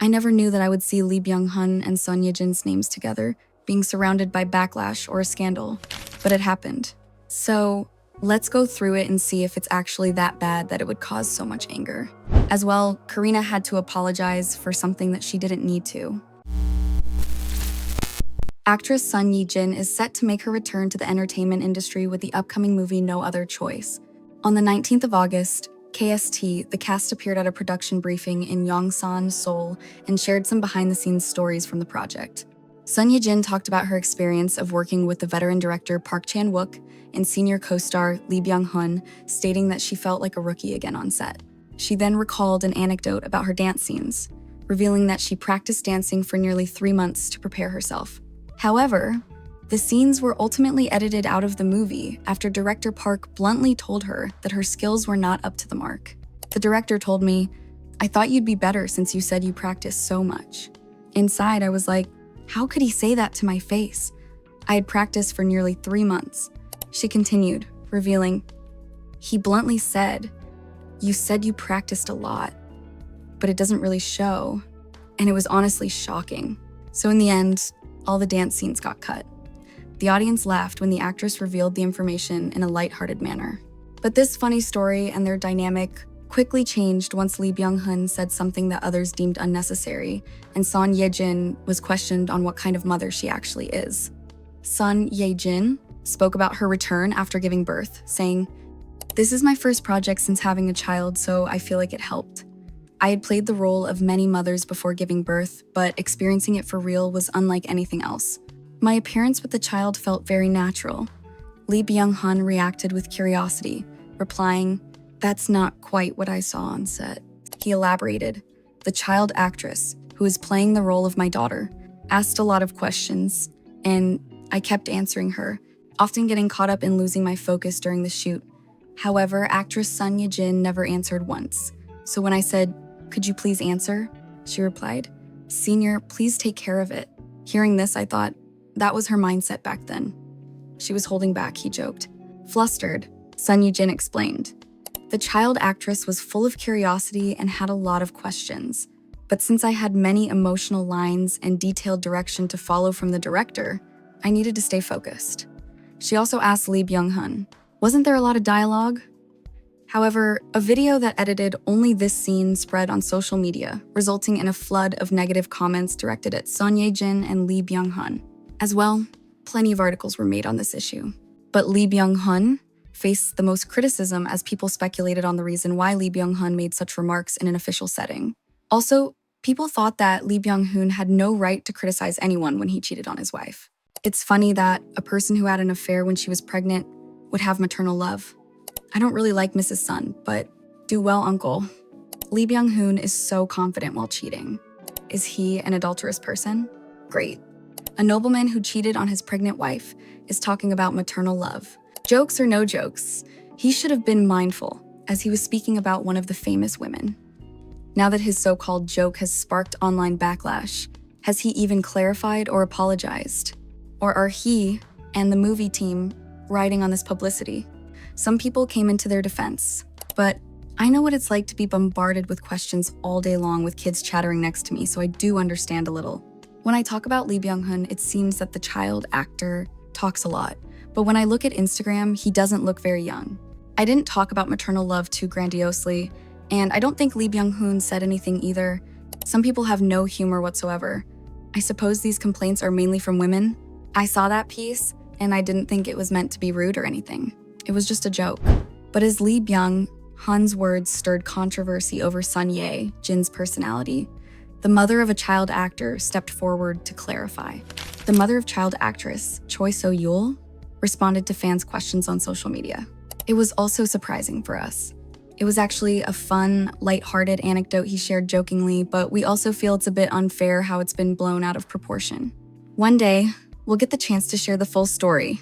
I never knew that I would see Lee Byung-hun and Son Ye-jin's names together, being surrounded by backlash or a scandal. But it happened. So let's go through it and see if it's actually that bad that it would cause so much anger. As well, Karina had to apologize for something that she didn't need to. Actress Son Ye-jin is set to make her return to the entertainment industry with the upcoming movie No Other Choice. On the 19th of August, KST, the cast appeared at a production briefing in Yongsan, Seoul, and shared some behind-the-scenes stories from the project. Son Ye-jin talked about her experience of working with the veteran director Park Chan-wook and senior co-star Lee Byung-hun, stating that she felt like a rookie again on set. She then recalled an anecdote about her dance scenes, revealing that she practiced dancing for nearly 3 months to prepare herself. However, the scenes were ultimately edited out of the movie after director Park bluntly told her that her skills were not up to the mark. The director told me, "I thought you'd be better since you said you practiced so much." Inside, I was like, how could he say that to my face? I had practiced for nearly 3 months. She continued, revealing, "He bluntly said, 'You said you practiced a lot, but it doesn't really show.' And it was honestly shocking." So in the end, all the dance scenes got cut. The audience laughed when the actress revealed the information in a lighthearted manner. But this funny story and their dynamic quickly changed once Lee Byung-hun said something that others deemed unnecessary, and Son Ye-jin was questioned on what kind of mother she actually is. Son Ye-jin spoke about her return after giving birth, saying, "This is my first project since having a child, so I feel like it helped. I had played the role of many mothers before giving birth, but experiencing it for real was unlike anything else. My appearance with the child felt very natural." Lee Byung-hun reacted with curiosity, replying, "That's not quite what I saw on set." He elaborated, "The child actress, who is playing the role of my daughter, asked a lot of questions, and I kept answering her, often getting caught up in losing my focus during the shoot. However, actress Son Ye-jin never answered once. So when I said, 'Could you please answer?' she replied, 'Senior, please take care of it.' Hearing this, I thought, that was her mindset back then. She was holding back," he joked. Flustered, Son Ye-jin explained, "The child actress was full of curiosity and had a lot of questions. But since I had many emotional lines and detailed direction to follow from the director, I needed to stay focused." She also asked Lee Byung-hun, "Wasn't there a lot of dialogue?" However, a video that edited only this scene spread on social media, resulting in a flood of negative comments directed at Son Ye-jin and Lee Byung-hun. As well, plenty of articles were made on this issue. But Lee Byung-hun faced the most criticism as people speculated on the reason why Lee Byung-hun made such remarks in an official setting. Also, people thought that Lee Byung-hun had no right to criticize anyone when he cheated on his wife. It's funny that a person who had an affair when she was pregnant would have maternal love. I don't really like Mrs. Sun, but do well, uncle. Lee Byung-hun is so confident while cheating. Is he an adulterous person? Great. A nobleman who cheated on his pregnant wife is talking about maternal love. Jokes or no jokes, he should have been mindful, as he was speaking about one of the famous women. Now that his so-called joke has sparked online backlash, has he even clarified or apologized? Or are he and the movie team riding on this publicity? Some people came into their defense, but I know what it's like to be bombarded with questions all day long with kids chattering next to me, so I do understand a little. When I talk about Lee Byung-hun, it seems that the child actor talks a lot, but when I look at Instagram, he doesn't look very young. I didn't talk about maternal love too grandiosely, and I don't think Lee Byung-hun said anything either. Some people have no humor whatsoever. I suppose these complaints are mainly from women. I saw that piece, and I didn't think it was meant to be rude or anything. It was just a joke. But as Lee Byung-hun's words stirred controversy over Son Ye-jin's personality, the mother of a child actor stepped forward to clarify. The mother of child actress, Choi So-yul, responded to fans' questions on social media. It was also surprising for us. It was actually a fun, lighthearted anecdote he shared jokingly, but we also feel it's a bit unfair how it's been blown out of proportion. One day, we'll get the chance to share the full story.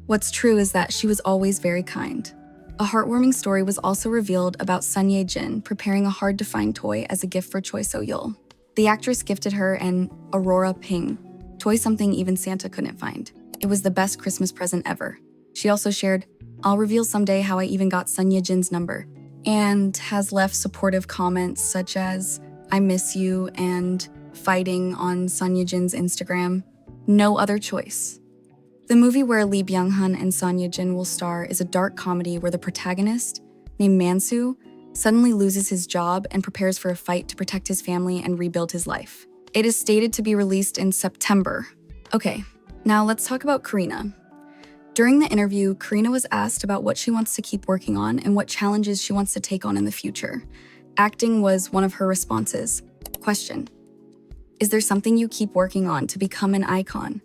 What's true is that she was always very kind. A heartwarming story was also revealed about Son Ye-jin preparing a hard-to-find toy as a gift for Choi So-yul. The actress gifted her an Aurora Ping, toy something even Santa couldn't find. It was the best Christmas present ever. She also shared, "I'll reveal someday how I even got Son Ye-jin's number," and has left supportive comments such as, I miss you, and fighting on Son Ye-jin's Instagram. No other choice. The movie where Lee Byung-hun and Son Ye-jin will star is a dark comedy where the protagonist, named Mansu, suddenly loses his job and prepares for a fight to protect his family and rebuild his life. It is stated to be released in September. Okay, now let's talk about Karina. During the interview, Karina was asked about what she wants to keep working on and what challenges she wants to take on in the future. Acting was one of her responses. Question: is there something you keep working on to become an icon?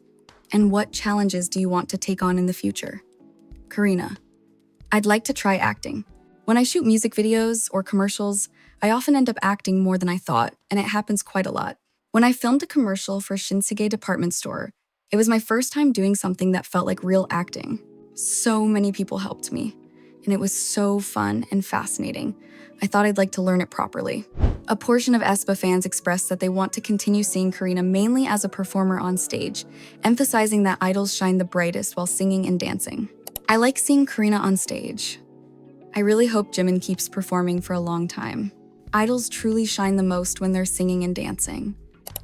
And what challenges do you want to take on in the future? Karina: I'd like to try acting. When I shoot music videos or commercials, I often end up acting more than I thought, and it happens quite a lot. When I filmed a commercial for Shinsegae department store, it was my first time doing something that felt like real acting. So many people helped me, and it was so fun and fascinating. I thought I'd like to learn it properly. A portion of Aespa fans expressed that they want to continue seeing Karina mainly as a performer on stage, emphasizing that idols shine the brightest while singing and dancing. I like seeing Karina on stage. I really hope Jimin keeps performing for a long time. Idols truly shine the most when they're singing and dancing.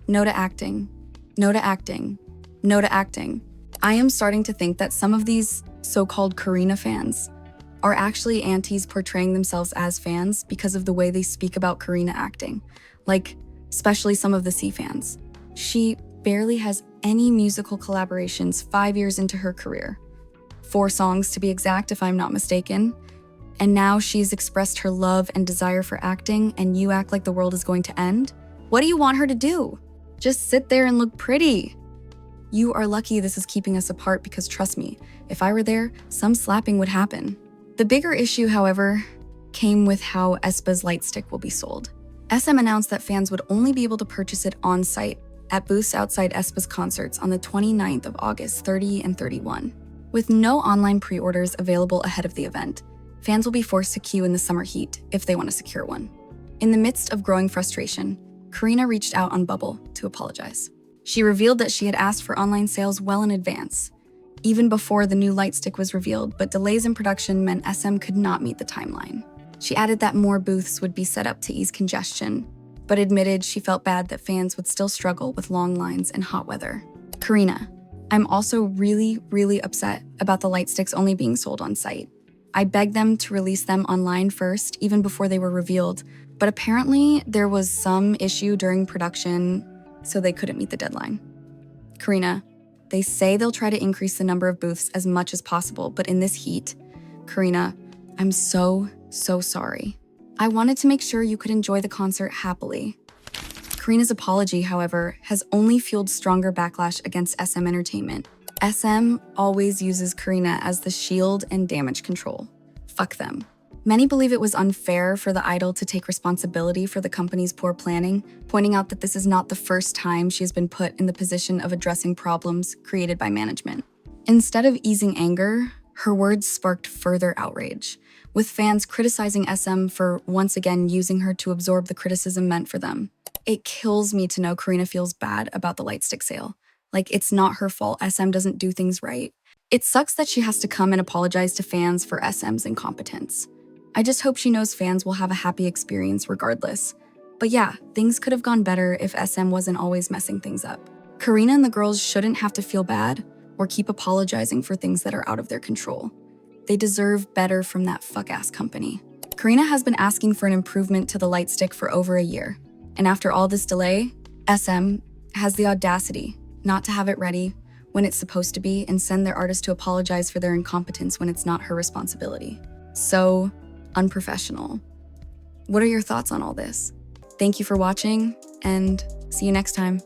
No to acting. No to acting. No to acting. I am starting to think that some of these so-called Karina fans are actually aunties portraying themselves as fans because of the way they speak about Karina acting. Like, especially some of the C fans. She barely has any musical collaborations 5 years into her career. 4 songs to be exact, if I'm not mistaken. And now she's expressed her love and desire for acting, and you act like the world is going to end? What do you want her to do? Just sit there and look pretty. You are lucky this is keeping us apart because trust me, if I were there, some slapping would happen. The bigger issue, however, came with how Aespa's light stick will be sold. SM announced that fans would only be able to purchase it on-site at booths outside Aespa's concerts on the 29th of August 30 and 31. With no online pre-orders available ahead of the event, fans will be forced to queue in the summer heat if they want to secure one. In the midst of growing frustration, Karina reached out on Bubble to apologize. She revealed that she had asked for online sales well in advance, even before the new light stick was revealed, but delays in production meant SM could not meet the timeline. She added that more booths would be set up to ease congestion, but admitted she felt bad that fans would still struggle with long lines and hot weather. Karina: I'm also really upset about the light sticks only being sold on site. I begged them to release them online first, even before they were revealed, but apparently there was some issue during production, so they couldn't meet the deadline. Karina: they say they'll try to increase the number of booths as much as possible, but in this heat, Karina, I'm so sorry. I wanted to make sure you could enjoy the concert happily. Karina's apology, however, has only fueled stronger backlash against SM Entertainment. SM always uses Karina as the shield and damage control. Fuck them. Many believe it was unfair for the idol to take responsibility for the company's poor planning, pointing out that this is not the first time she has been put in the position of addressing problems created by management. Instead of easing anger, her words sparked further outrage, with fans criticizing SM for once again using her to absorb the criticism meant for them. It kills me to know Karina feels bad about the light stick sale. Like, it's not her fault SM doesn't do things right. It sucks that she has to come and apologize to fans for SM's incompetence. I just hope she knows fans will have a happy experience regardless. But yeah, things could have gone better if SM wasn't always messing things up. Karina and the girls shouldn't have to feel bad or keep apologizing for things that are out of their control. They deserve better from that fuck-ass company. Karina has been asking for an improvement to the light stick for over a year. And after all this delay, SM has the audacity not to have it ready when it's supposed to be and send their artist to apologize for their incompetence when it's not her responsibility. So unprofessional. What are your thoughts on all this? Thank you for watching, and see you next time.